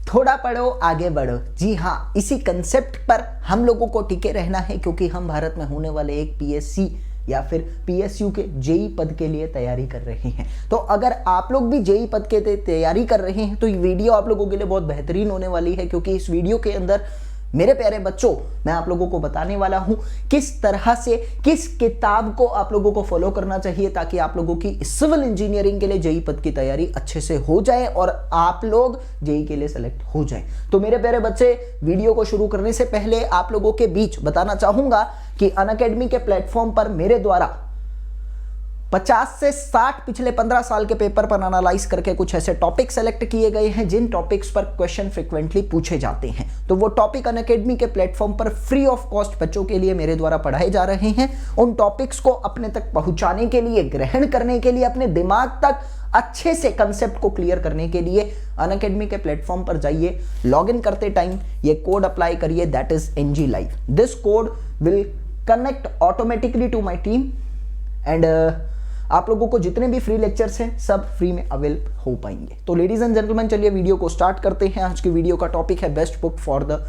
थोड़ा पढ़ो आगे बढ़ो। जी हाँ, इसी कंसेप्ट पर हम लोगों को टिके रहना है क्योंकि हम भारत में होने वाले एक पीएससी या फिर पीएसयू के जेई पद के लिए तैयारी कर रहे हैं। तो अगर आप लोग भी जेई पद के तैयारी कर रहे हैं तो ये वीडियो आप लोगों के लिए बहुत बेहतरीन होने वाली है, क्योंकि इस वीडियो के अंदर मेरे प्यारे बच्चों मैं आप लोगों को बताने वाला हूं किस तरह से किस किताब को आप लोगों को फॉलो करना चाहिए ताकि आप लोगों की सिविल इंजीनियरिंग के लिए जेई पद की तैयारी अच्छे से हो जाए और आप लोग जेई के लिए सेलेक्ट हो जाए। तो मेरे प्यारे बच्चे, वीडियो को शुरू करने से पहले आप लोगों के बीच बताना चाहूंगा कि अनअकैडमी के प्लेटफॉर्म पर मेरे द्वारा 50 से 60 पिछले 15 साल के पेपर पर एनालाइज करके कुछ ऐसे टॉपिक सेलेक्ट किए गए हैं जिन टॉपिक्स पर क्वेश्चन फ्रीक्वेंटली पूछे जाते हैं। तो वो टॉपिक अनअकैडमी के प्लेटफॉर्म पर फ्री ऑफ कॉस्ट बच्चों के लिए मेरे द्वारा पढ़ाए जा रहे हैं। उन टॉपिक्स को अपने तक पहुंचाने के लिए, ग्रहण करने के लिए, अपने दिमाग तक अच्छे से कंसेप्ट को क्लियर करने के लिए अनअकैडमी के प्लेटफॉर्म पर जाइए। लॉग इन करते टाइम ये कोड अप्लाई करिए, that is NG Live। This code will connect automatically to my team and आप लोगों को जितने भी फ्री लेक्चर्स हैं सब फ्री में अवेल हो पाएंगे। तो लेडीज एंड जेंटलमैन, चलिए वीडियो को स्टार्ट करते हैं। आज की वीडियो का टॉपिक है best book for the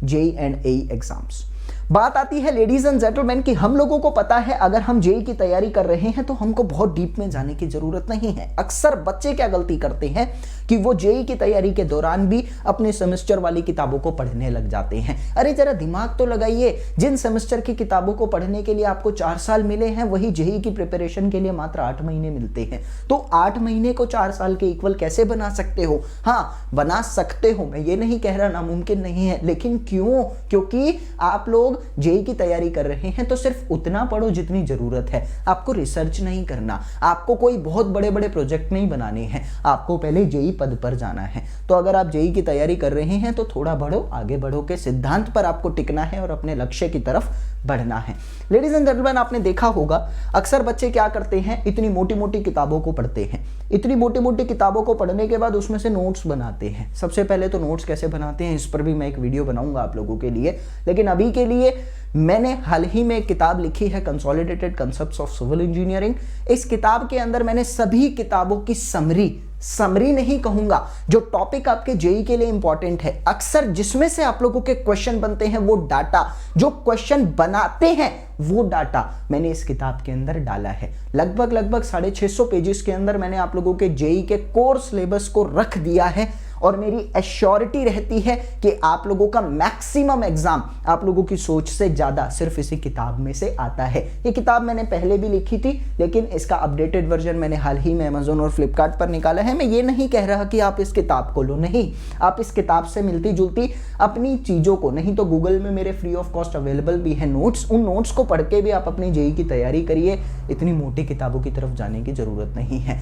JE and AE exams. बात आती है लेडीज एंड जेंटलमैन कि हम लोगों को पता है अगर हम जेई की तैयारी कर रहे हैं तो हमको बहुत डीप में जाने की जरूरत नहीं है। अक्सर बच्चे क्या गलती करते हैं कि वो जेई की तैयारी के दौरान भी अपने सेमेस्टर वाली किताबों को पढ़ने लग जाते हैं। अरे जरा दिमाग तो लगाइए, जिन सेमेस्टर की किताबों को पढ़ने के लिए आपको 4 साल मिले हैं वही जेई की प्रिपरेशन के लिए मात्र 8 महीने मिलते हैं। तो 8 महीने को 4 साल के इक्वल कैसे बना सकते हो? हाँ, बना सकते हो, मैं ये नहीं कह रहा नामुमकिन नहीं है, लेकिन क्यों? क्योंकि आप लोग जेई की तैयारी कर रहे हैं तो सिर्फ उतना पढ़ो जितनी जरूरत है। आपको रिसर्च नहीं करना, आपको कोई बहुत बड़े बड़े प्रोजेक्ट नहीं बनाने हैं, आपको पहले जेई पद पर जाना है। तो अगर आप जेई की तैयारी कर रहे हैं तो थोड़ा बढ़ो आगे बढ़ो के सिद्धांत पर आपको टिकना है और अपने लक्ष्य की तरफ बढ़ना है। लेडीज एंड जेंटलमैन, आपने देखा होगा अक्सर बच्चे क्या करते हैं, इतनी मोटी मोटी किताबों को पढ़ते हैं। इतनी मोटी मोटी किताबों को पढ़ने के बाद उसमें से नोट्स बनाते हैं। सबसे पहले तो नोट्स कैसे बनाते हैं इस पर भी मैं एक वीडियो बनाऊंगा आप लोगों के लिए, लेकिन अभी के लिए मैंने हाल ही में एक किताब लिखी है, consolidated concepts of civil engineering. इस किताब के अंदर मैंने सभी किताबों की समरी नहीं कहूंगा, जो टॉपिक आपके जेई के लिए इंपॉर्टेंट है, अक्सर जिसमें से आप लोगों के क्वेश्चन बनते हैं, वो डाटा, जो क्वेश्चन बनाते हैं वो डाटा मैंने इस किताब के अंदर डाला है। लगभग 650 पेजेस के अंदर मैंने आप लोगों के जेई के कोर सिलेबस को रख दिया है और मेरी एश्योरिटी रहती है कि आप लोगों का मैक्सिमम एग्जाम आप लोगों की सोच से ज्यादा सिर्फ इसी किताब में से आता है। ये किताब मैंने पहले भी लिखी थी, लेकिन इसका अपडेटेड वर्जन मैंने हाल ही में अमेजोन और फ्लिपकार्ट पर निकाला है। मैं ये नहीं कह रहा कि आप इस किताब को लो, नहीं, आप इस किताब से मिलती जुलती अपनी चीजों को, नहीं तो गूगल में मेरे फ्री ऑफ कॉस्ट अवेलेबल भी है नोट्स, उन नोट्स को पढ़ के भी आप अपनी जेई की तैयारी करिए। इतनी मोटी किताबों की तरफ जाने की जरूरत नहीं है।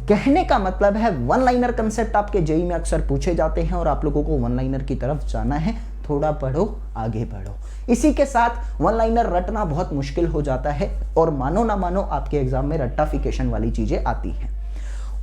कहने का मतलब है वन लाइनर कंसेप्ट आपके जेई में अक्सर पूछे जाते हैं और आप लोगों को वन लाइनर की तरफ जाना है। थोड़ा पढ़ो आगे बढ़ो। इसी के साथ वन लाइनर रटना बहुत मुश्किल हो जाता है और मानो ना मानो आपके एग्जाम में रट्टाफिकेशन वाली चीजें आती हैं।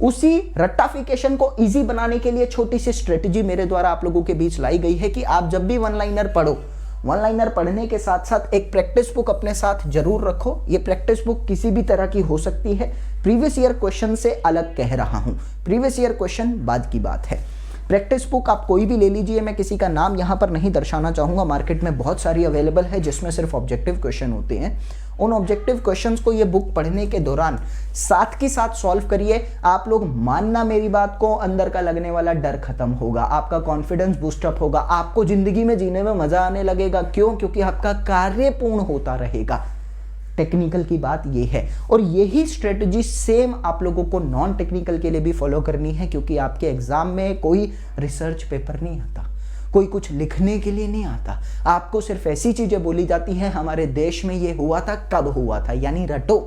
उसी रट्टाफिकेशन को इजी बनाने के लिए छोटी सी स्ट्रेटजी मेरे द्वारा आप लोगों के बीच लाई गई है कि आप जब भी वन लाइनर पढ़ो, वन लाइनर पढ़ने के साथ साथ एक प्रैक्टिस बुक अपने साथ जरूर रखो। ये प्रैक्टिस बुक किसी भी तरह की हो सकती है। प्रीवियस ईयर क्वेश्चन से अलग कह रहा हूं, प्रीवियस ईयर क्वेश्चन बाद की बात है। प्रैक्टिस बुक आप कोई भी ले लीजिए, मैं किसी का नाम यहां पर नहीं दर्शाना चाहूंगा, मार्केट में बहुत सारी अवेलेबल है जिसमें सिर्फ ऑब्जेक्टिव क्वेश्चन होते हैं। उन ऑब्जेक्टिव क्वेश्चंस को ये बुक पढ़ने के दौरान साथ के साथ सॉल्व करिए। आप लोग मानना मेरी बात को, अंदर का लगने वाला डर खत्म होगा, आपका कॉन्फिडेंस बूस्टअप होगा, आपको जिंदगी में जीने में मजा आने लगेगा। क्यों? क्योंकि आपका कार्य पूर्ण होता रहेगा। टेक्निकल की बात ये है और यही स्ट्रेटजी सेम आप लोगों को नॉन टेक्निकल के लिए भी फॉलो करनी है, क्योंकि आपके एग्जाम में कोई रिसर्च पेपर नहीं आता, कोई कुछ लिखने के लिए नहीं आता। आपको सिर्फ ऐसी चीजें बोली जाती हैं, हमारे देश में ये हुआ था, कब हुआ था, यानी रटो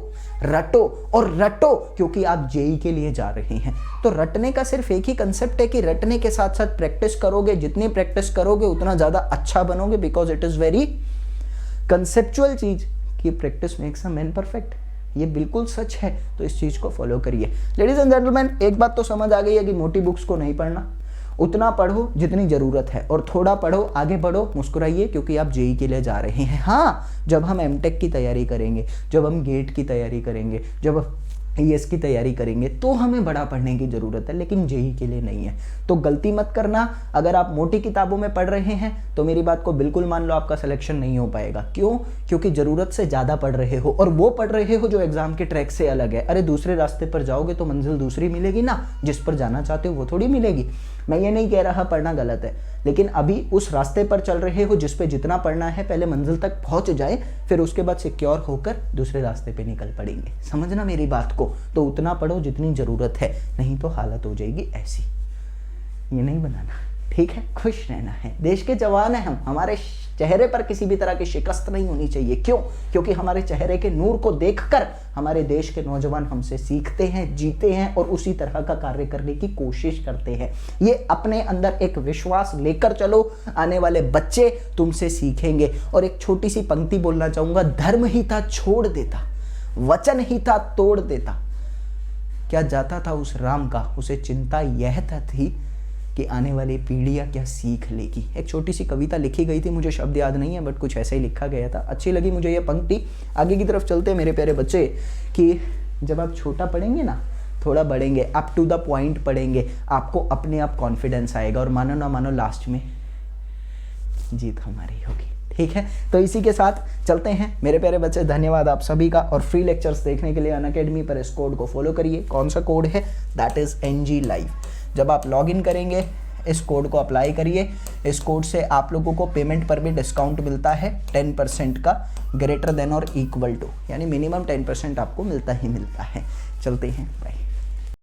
रटो और रटो, क्योंकि आप जेई के लिए जा रहे हैं। तो रटने का सिर्फ एक ही कंसेप्ट है कि रटने के साथ साथ प्रैक्टिस करोगे, जितनी प्रैक्टिस करोगे उतना ज्यादा अच्छा बनोगे, because it is very conceptual चीज कि practice makes a man perfect. ये बिल्कुल सच है, तो इस चीज को फॉलो करिए। लेडीज एंड जेंटलमैन, एक बात तो समझ आ गई है कि मोटी बुक्स को नहीं पढ़ना, उतना पढ़ो जितनी जरूरत है और थोड़ा पढ़ो आगे बढ़ो, मुस्कुराइए, क्योंकि आप जेई के लिए जा रहे हैं। हाँ, जब हम एमटेक की तैयारी करेंगे, जब हम गेट की तैयारी करेंगे, जब ईएस की तैयारी करेंगे तो हमें बड़ा पढ़ने की ज़रूरत है, लेकिन जेई के लिए नहीं है। तो गलती मत करना, अगर आप मोटी किताबों में पढ़ रहे हैं तो मेरी बात को बिल्कुल मान लो, आपका सिलेक्शन नहीं हो पाएगा। क्यों? क्योंकि ज़रूरत से ज़्यादा पढ़ रहे हो, और वो पढ़ रहे हो जो एग्ज़ाम के ट्रैक से अलग है। अरे दूसरे रास्ते पर जाओगे तो मंजिल दूसरी मिलेगी ना, जिस पर जाना चाहते हो वो थोड़ी मिलेगी। मैं ये नहीं कह रहा पढ़ना गलत है, लेकिन अभी उस रास्ते पर चल रहे हो जिस पे जितना पढ़ना है, पहले मंजिल तक पहुंच जाए, फिर उसके बाद सिक्योर होकर दूसरे रास्ते पे निकल पड़ेंगे। समझना मेरी बात को, तो उतना पढ़ो जितनी ज़रूरत है, नहीं तो हालत हो जाएगी ऐसी। ये नहीं बनाना, ठीक है? खुश रहना है, देश के जवान हैं हम, हमारे चेहरे पर किसी भी तरह की शिकस्त नहीं होनी चाहिए। क्यों? क्योंकि हमारे चेहरे के नूर को देखकर हमारे देश के नौजवान हमसे सीखते हैं, जीते हैं और उसी तरह का कार्य करने की कोशिश करते हैं। ये अपने अंदर एक विश्वास लेकर चलो, आने वाले बच्चे तुमसे सीखेंगे। और एक छोटी सी पंक्ति बोलना चाहूंगा, धर्म ही था छोड़ देता, वचन ही था तोड़ देता, क्या जाता था उस राम का, उसे चिंता यह थी कि आने वाली पीढ़ियाँ क्या सीख लेगी। एक छोटी सी कविता लिखी गई थी, मुझे शब्द याद नहीं है, बट कुछ ऐसे ही लिखा गया था, अच्छी लगी मुझे ये पंक्ति। आगे की तरफ चलते हैं मेरे प्यारे बच्चे, कि जब आप छोटा पढ़ेंगे ना, थोड़ा बढ़ेंगे, अप टू द पॉइंट पढ़ेंगे, आपको अपने आप कॉन्फिडेंस आएगा, और मानो ना मानो लास्ट में जीत हमारी होगी। ठीक है, तो इसी के साथ चलते हैं मेरे प्यारे बच्चे। धन्यवाद आप सभी का, और फ्री लेक्चर्स देखने के लिए अनअकैडमी पर इस कोड को फॉलो करिए। कौन सा कोड है? That is NG Live। जब आप लॉग इन करेंगे, इस कोड को अप्लाई करिए। इस कोड से आप लोगों को पेमेंट पर भी डिस्काउंट मिलता है 10% का, ग्रेटर देन और इक्वल टू, यानी मिनिमम 10% आपको मिलता ही मिलता है। चलते हैं, बाय।